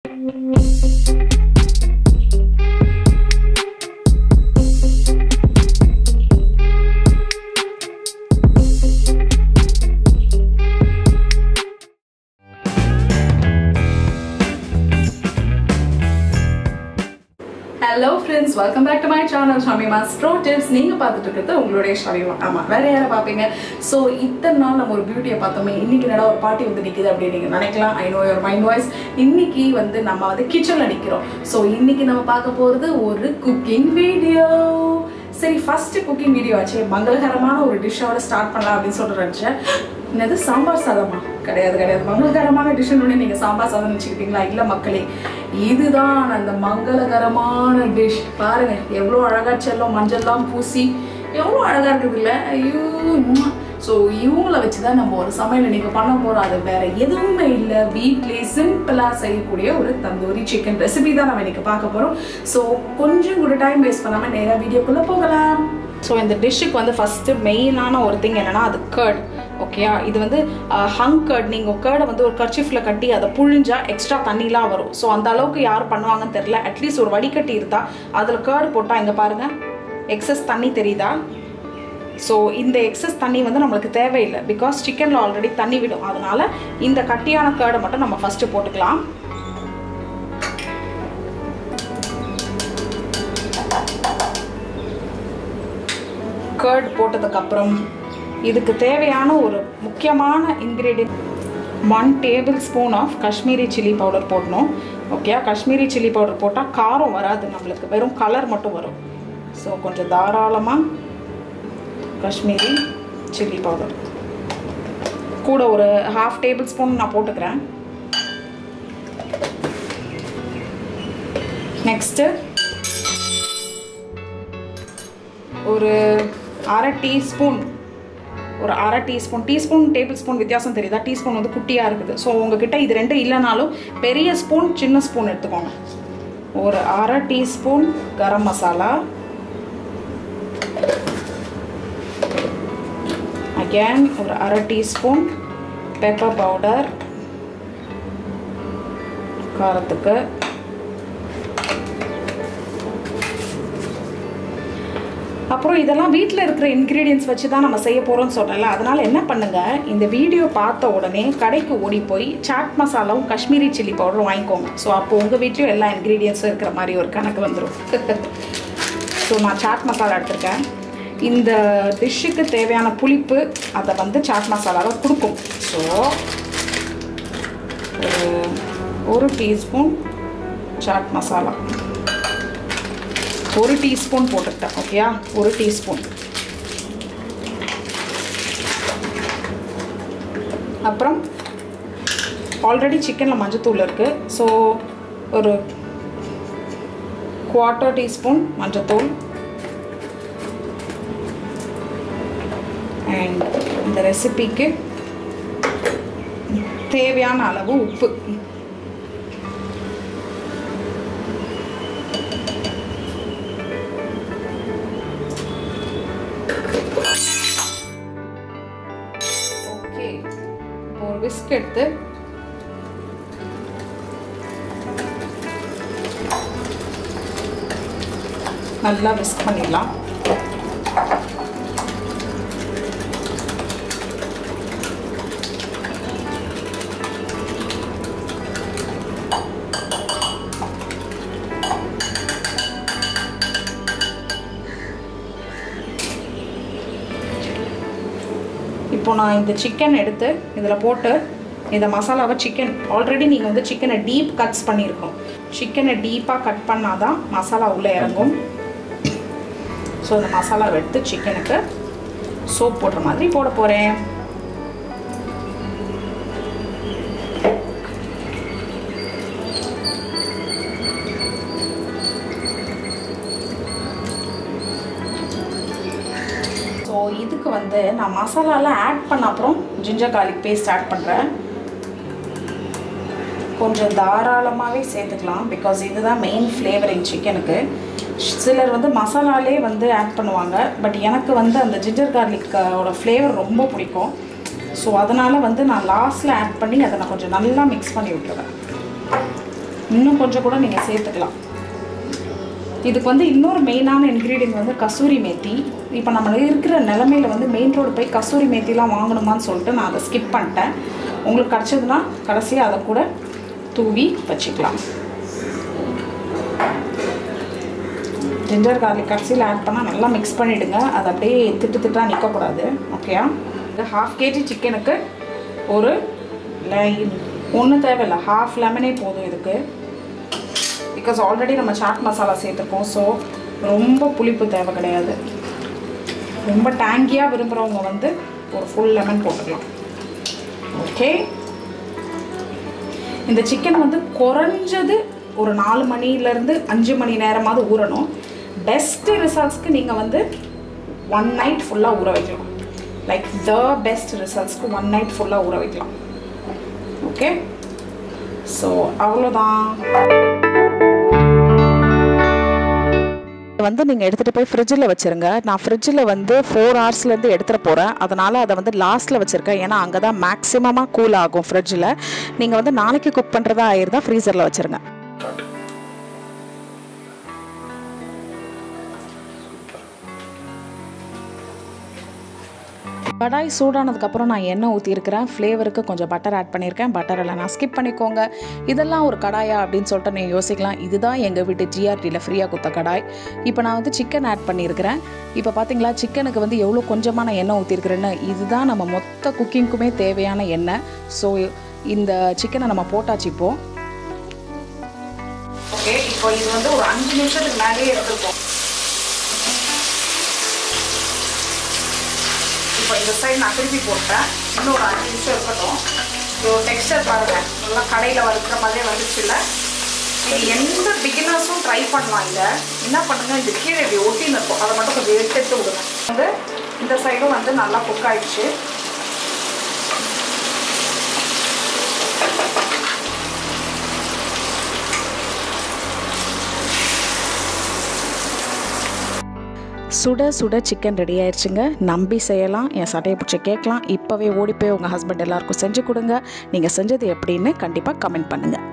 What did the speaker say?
Hello friends, welcome back to my channel Shamima's Pro Tips. நீங்க பார்த்துட்டு இருக்கிறது உங்களுடைய ஷமிமா. ஆமா, வேற யாரை பாப்பீங்க? சோ இத்தனை நாள் நம்ம ஒரு பியூட்டியை பார்த்தோமே, இன்னைக்கு என்னடா ஒரு பார்ட்டி வந்து நிக்குது அப்படி நீங்க நினைக்கலாம். I know your mind voice. இன்னைக்கு வந்து நம்ம வந்து கிச்சன்ல நிக்கிறோம். சோ இன்னைக்கு நம்ம பார்க்க போறது ஒரு குக்கிங் வீடியோ. சரி, ஃபர்ஸ்ட் குக்கிங் வீடியோ ஆச்சு, மங்களகரமான ஒரு டிஷ்ஷோட ஸ்டார்ட் பண்ணலாம் அப்படின்னு சொல்றேன். என்னது சாம்பார் சாதமா? கிடையாது. மங்களகரமான டிஷ்ஷுன்னு நீங்க சாம்பார் சாதம் நினைச்சுக்கிட்டீங்களா? இல்ல மக்களே, இதுதான் அந்த மங்களகரமான டிஷ். பாருங்க எவ்வளோ அழகா செல்லம் மஞ்சள்லாம் பூசி எவ்வளோ அழகா இருக்குது இல்லை? ஐயோ. ஸோ இவங்கள வச்சு தான் நம்ம ஒரு சமையல் இன்னைக்கு பண்ண போகிறோம். அது வேற எதுவுமே இல்லை, வீட்லேயே சிம்பிளாக செய்யக்கூடிய ஒரு தந்தூரி சிக்கன் ரெசிபி தான் நம்ம இன்னைக்கு பார்க்க போகிறோம். ஸோ கொஞ்சம் கூட டைம் வேஸ்ட் பண்ணாமல் நேராக வீடியோக்குள்ளே போகலாம். ஸோ இந்த டிஷ்ஷுக்கு வந்து ஃபஸ்ட்டு மெயினான ஒரு திங் என்னென்னா அது கர்ட். ஓகேயா, இது வந்து ஹங் கர்ட். நீங்கள் கர்டை வந்து ஒரு கர்ச்சிஃபில் கட்டி அதை புழிஞ்சா எக்ஸ்ட்ரா தண்ணிலாம் வரும். ஸோ அந்த அளவுக்கு யார் பண்ணுவாங்கன்னு தெரியல. அட்லீஸ்ட் ஒரு வடிகட்டி இருந்தால் அதில் கர்டு போட்டால் இங்கே பாருங்கள் எக்ஸஸ் தண்ணி தெரியுதா? ஸோ இந்த எக்ஸஸ் தண்ணி வந்து நம்மளுக்கு தேவையில்லை, பிகாஸ் சிக்கனில் ஆல்ரெடி தண்ணி விடும். அதனால் இந்த கட்டியான கர்டை மட்டும் நம்ம ஃபஸ்ட்டு போட்டுக்கலாம். கர்ட் போட்டதுக்கப்புறம் இதுக்கு தேவையான ஒரு முக்கியமான ingredient 1 tablespoon of Kashmiri chilli powder போடணும். ஓகே, காஷ்மீரி சில்லி பவுடர் போட்டால் காரம் வராது, நம்மளுக்கு வெறும் கலர் மட்டும் வரும். ஸோ கொஞ்சம் தாராளமாக காஷ்மீரி சில்லி பவுடர் கூட ஒரு 1/2 tablespoon நான் போட்டுக்கிறேன். நெக்ஸ்ட்டு ஒரு அரை டீஸ்பூன் டீஸ்பூன் டேபிள் ஸ்பூன் வித்தியாசம் தெரியுதா? டீஸ்பூன் வந்து குட்டியாக இருக்குது. ஸோ உங்ககிட்ட இது ரெண்டு இல்லைனாலும் பெரிய ஸ்பூன் சின்ன ஸ்பூன் எடுத்துக்கோங்க. ஒரு அரை டீஸ்பூன் கரம் மசாலா, அகேன் ஒரு அரை டீஸ்பூன் பெப்பர் பவுடர் காரத்துக்கு, அப்புறம் இதெல்லாம் வீட்டில் இருக்கிற இன்க்ரீடியன்ஸ் வச்சு தான் நம்ம செய்ய போகிறோம்னு சொல்கிறேன்ல. அதனால் என்ன பண்ணுங்கள், இந்த வீடியோ பார்த்த உடனே கடைக்கு ஓடி போய் சாட் மசாலாவும் காஷ்மீரி சில்லி பவுடரும் வாங்கிக்கோங்க. ஸோ அப்போ உங்கள் வீட்லேயும் எல்லா இன்க்ரீடியன்ஸும் இருக்கிற மாதிரி ஒரு கணக்கு வந்துடும். ஸோ நான் சாட் மசாலா எடுத்திருக்கேன். இந்த டிஷ்ஷுக்கு தேவையான புளிப்பு அதை வந்து சாட் மசாலாவை கொடுக்கும். ஸோ ஒரு டீஸ்பூன் சாட் மசாலா, 1 டீஸ்பூன் போட்டுக்கிட்டேன். ஓகேயா, 1 டீஸ்பூன். அப்புறம் ஆல்ரெடி சிக்கனில் மஞ்சத்தூள் இருக்குது. ஸோ ஒரு 1/4 டீஸ்பூன் மஞ்சத்தூள். அண்ட் இந்த ரெசிபிக்கு தேவையான அளவு உப்பு. ஒரு விஸ்க் எடுத்து நல்லா விஸ்க் பண்ணிடலாம். இப்போ நான் இந்த சிக்கன் எடுத்து இதில் போட்டு இந்த மசாலாவை சிக்கன் ஆல்ரெடி நீங்கள் வந்து சிக்கனை டீப் கட்ஸ் பண்ணியிருக்கணும். சிக்கனை டீப்பாக கட் பண்ணால் தான் மசாலா உள்ளே இறங்கும். ஸோ இந்த மசாலாவை எடுத்து சிக்கனுக்கு சோப் போடுற மாதிரி போட போகிறேன். ஸோ இதுக்கு வந்து நான் மசாலாலாம் ஆட் பண்ண அப்புறம் ஜிஞ்சர் கார்லிக் பேஸ்ட் ஆட் பண்ணுறேன். கொஞ்சம் தாராளமாகவே சேர்த்துக்கலாம், பிகாஸ் இதுதான் மெயின் ஃப்ளேவரிங் சிக்கனுக்கு. சிலர் வந்து மசாலாலே வந்து ஆட் பண்ணுவாங்க, பட் எனக்கு வந்து அந்த ஜிஞ்சர் கார்லிக்கோட ஃப்ளேவர் ரொம்ப பிடிக்கும். ஸோ அதனால் வந்து நான் லாஸ்ட்டில் ஆட் பண்ணி அதை நான் கொஞ்சம் நல்லா மிக்ஸ் பண்ணி விட்டுருவேன். இன்னும் கொஞ்சம் கூட நீங்கள் சேர்த்துக்கலாம். இதுக்கு வந்து இன்னொரு மெயினான இன்க்ரீடியன்ட் வந்து கசூரி மேத்தி. இப்போ நம்ம இருக்கிற நிலமையில் வந்து மெயின் ரோடு போய் கசூரி மேத்திலாம் வாங்கணுமான்னு சொல்லிட்டு நான் அதை ஸ்கிப் பண்ணிட்டேன். உங்களுக்கு கிடச்சதுன்னா கடைசியாக அதை கூட தூவி வச்சுக்கலாம். ஜிஞ்சர் கார்லிக் கடைசியில் ஆட் பண்ணால் நல்லா மிக்ஸ் பண்ணிவிடுங்க. அது அப்படியே திட்டாக நிற்கக்கூடாது. ஓகேயா? இது 1/2 kg சிக்கனுக்கு ஒரு ஒன்றும் தேவையில்லை, 1/2 லெமனே போதும் இதுக்கு. பிகாஸ் ஆல்ரெடி நம்ம சாட் மசாலா சேர்த்துருக்கோம். ஸோ ரொம்ப புளிப்பு தேவை கிடையாது. ரொம்ப டேங்கியாக விரும்புகிறவங்க வந்து ஒரு ஃபுல் லெமன் போட்டுக்கலாம். ஓகே, இந்த சிக்கன் வந்து குறைஞ்சது ஒரு 4 மணிலேருந்து 5 மணி நேரமாவது ஊறணும். பெஸ்ட் ரிசல்ட்ஸ்க்கு நீங்கள் வந்து 1 நைட் ஃபுல்லாக ஊற வைக்கலாம். லைக் த பெஸ்ட் ரிசல்ட்ஸ்க்கு 1 நைட் ஃபுல்லாக ஊற வைக்கலாம். ஓகே, ஸோ அவ்வளோதான். வந்து நீங்கள் எடுத்துகிட்டு போய் ஃப்ரிட்ஜில் வச்சுருங்க. நான் ஃப்ரிட்ஜில் வந்து 4 ஹவர்ஸ்லேருந்து எடுத்துகிட்டு போகிறேன். அதனால் அதை வந்து லாஸ்ட்டில் வச்சுருக்கேன். ஏன்னா அங்கே தான் மேக்ஸிமமாக கூல் ஆகும் ஃப்ரிட்ஜில். நீங்கள் வந்து நாளைக்கு குக் பண்ணுறதா ஆயிருந்தால் ஃப்ரீசரில் வச்சுருங்க. கடாய் சூடானதுக்கப்புறம் நான் எண்ணெய் ஊற்றிருக்கிறேன். ஃப்ளேவருக்கு கொஞ்சம் பட்டர் ஆட் பண்ணியிருக்கேன். பட்டரில் நான் ஸ்கிப் பண்ணிக்கோங்க. இதெல்லாம் ஒரு கடாயா அப்படின்னு சொல்லிட்டு நீங்கள் யோசிக்கலாம். இதுதான் எங்கள் வீட்டு ஜிஆர்டியில் ஃப்ரீயாக கொடுத்த கடாய். இப்போ நான் வந்து சிக்கன் ஆட் பண்ணியிருக்கிறேன். இப்போ பார்த்தீங்களா சிக்கனுக்கு வந்து எவ்வளோ கொஞ்சமான எண்ணெய் ஊற்றிருக்கிறேன்னு. இதுதான் நம்ம மொத்த குக்கிங்க்குமே தேவையான எண்ணெய். ஸோ இந்த சிக்கனை நம்ம போட்டாச்சு இப்போது. ஓகே, இப்போ இது வந்து ஒரு 5 நிமிஷத்துக்கு மேலேயே எடுத்துருக்கோம். இப்போ இந்த சைடு நான் திருப்பி போட்டேன். இன்னும் ஒரு 5 நிமிஷம் இருக்கட்டும். ஸோ டெக்ஸ்டர் பாருங்கள், நல்லா கடையில் வறுக்கிற மாதிரியே வந்துச்சு இல்லை? இது எந்த பிகினர்ஸும் ட்ரை பண்ணலாம். இதை என்ன பண்ணுங்கள், இது கீழே இப்படி ஒட்டின்னு இருக்கும், அதை மட்டும் கொஞ்சம் எடுத்து விடுங்க. வந்து இந்த சைடும் வந்து நல்லா குக் ஆகிடுச்சு. சுட சுட சிக்கன் ரெடி ஆயிடுச்சுங்க. நம்பி செய்யலாம். என் சட்டையை பிடிச்சி கேட்கலாம். இப்போவே ஓடி போய் உங்கள் ஹஸ்பண்ட் எல்லாருக்கும் செஞ்சு கொடுங்க. நீங்கள் செஞ்சது எப்படின்னு கண்டிப்பாக கமெண்ட் பண்ணுங்கள்.